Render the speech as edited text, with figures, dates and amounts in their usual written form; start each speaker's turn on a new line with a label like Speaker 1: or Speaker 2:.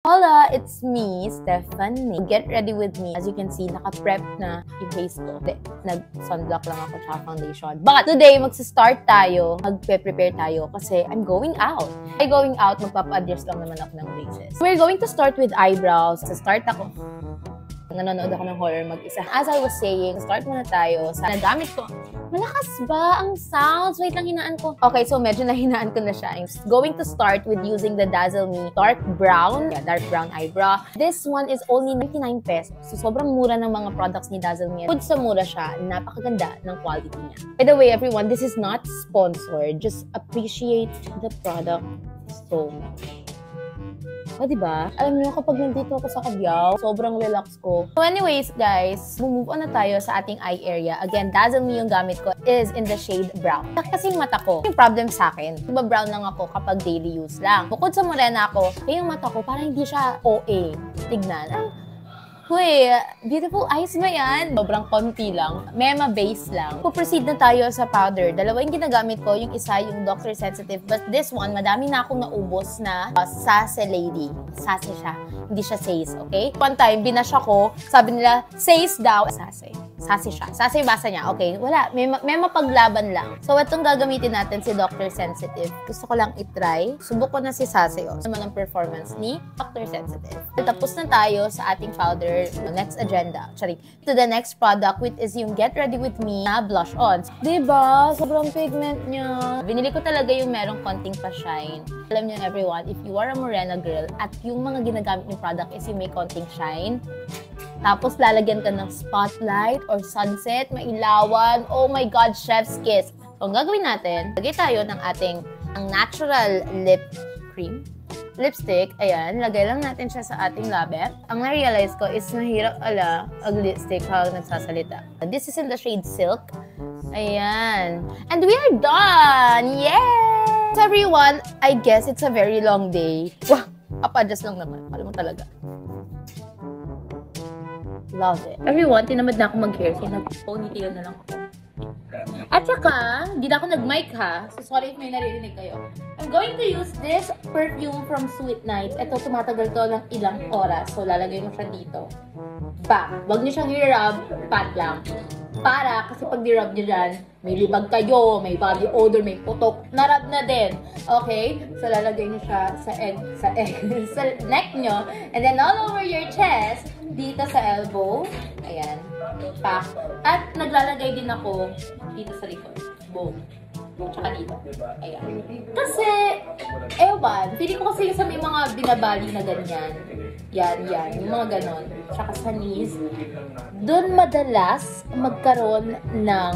Speaker 1: Hola! It's me, Stephanie. Get ready with me. As you can see, naka-prep na yung face ko. Nag-sunblock lang ako tsaka foundation. But today, magsa-start tayo. Mag-prepare tayo kasi I'm going out. Magpapa-adjust lang naman ako ng braces. We're going to start with eyebrows. Start ako. Nanonood ako ng horror mag-isa. As I was saying, start muna tayo sa nagamit ko. Malakas ba ang sounds? Wait lang, hinaan ko. Okay, so medyo nahinaan ko na siya. I'm going to start with using the Dazzle Me Dark Brown. Yeah, Dark Brown Eyebrow. This one is only 99 pesos. So, sobrang mura ng mga products ni Dazzle Me. Good sa mura siya. Napakaganda ng quality niya. By the way, everyone, this is not sponsored. Just appreciate the product so much. O, diba? Alam niyo, kapag nandito ako sa Cavite, sobrang relax ko. So anyways, guys, move on na tayo sa ating eye area. Again, Dazzle Me yung gamit ko is in the shade brown. Kasing mata ko, yung problem sa akin, diba brown lang ako kapag daily use lang. Bukod sa morena ako, yung mata ko, parang hindi siya OA. Tignan. Uy, beautiful eyes mo yan. Sobrang konti lang. Mema base lang. Proceed na tayo sa powder. Dalawa yung ginagamit ko. Yung isa yung Dr. Sensitive. But this one, madami na akong naubos na Sassy Lady. Sassy siya. Hindi siya says, okay? One time, binash ako. Sabi nila, says daw. Sassy. Sassy siya. Sassy basa niya. Okay, wala. May mapaglaban lang. So, itong gagamitin natin si Dr. Sensitive. Gusto ko lang itry. Subok ko na si Sassy. Naman ang performance ni Dr. Sensitive. Tapos na tayo sa ating powder. Next agenda. Sorry. To the next product, which is yung Get Ready With Me na blush on. Diba? Sobrang pigment niya. Binili ko talaga yung merong konting pa-shine. Alam niyo everyone, if you are a morena girl at yung mga ginagamit yung product is yung may konting shine, tapos lalagyan ka ng spotlight or sunset, mailawan. Oh my God, chef's kiss. So, ang gagawin natin, lagay tayo ng ating natural lip cream. Lipstick, ayan, lagay lang natin siya sa ating labi. Ang na-realize ko is mahirap ang lipstick habang nagsasalita. This is in the shade Silk. Ayan. And we are done! Yay! So everyone, I guess it's a very long day. Wow! Apa-adjust lang naman. Alam mo talaga. Love it. Everyone, tinamad na ako mag-hair. So nag-ponytail na lang ako. At saka, hindi na ako nag-mic ha. So, sorry if may naririnig kayo. I'm going to use this perfume from Sweet Night. Ito, tumatagal to ng ilang oras. So, lalagay mo siya dito. Bang! Huwag niyo siyang i-rub, pat lang. Para, kasi pag di-rub niyo dyan, may libag kayo, may body odor, may putok. Narub na din. Okay? So, lalagay niyo siya sa neck niyo. And then, all over your chest, dito sa elbow. Ayan. Pack. At naglalagay din ako dito sa likod. Boom. Tsaka dito. Ayan. Kasi, ewan, feeling ko kasi sa may mga binabali na ganyan. Yan. Yung mga ganon. Tsaka sa knees. Doon madalas magkaroon ng